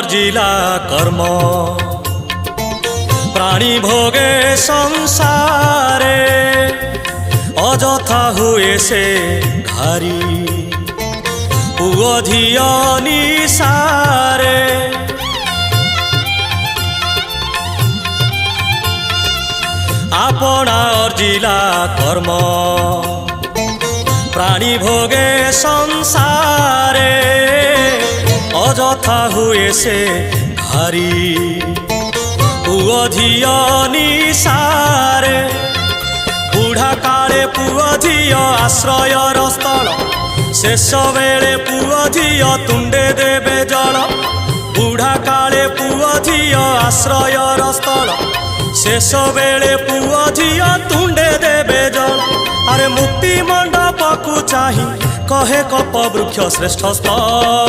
अर्जिला कर्म प्राणी भोगे संसारे अजथा हुए से घारी पुओ झियो निसारे आपना अर्जिला कर्म प्राणी भोगे संसारे अजथा हुए से घारी पुओ झियो निसारे बुढ़ा काले पुओ झियो आश्रयर स्थल शेष बेले पुओ झियो तुंडे देवे जल बुढ़ा काले पुओ झियो आश्रयर स्थल शेष बेले पुओ झियो तुंडे देवे जल अरे मुक्ति मंडप को चाही कहे कप वृक्ष श्रेष्ठ स्थल।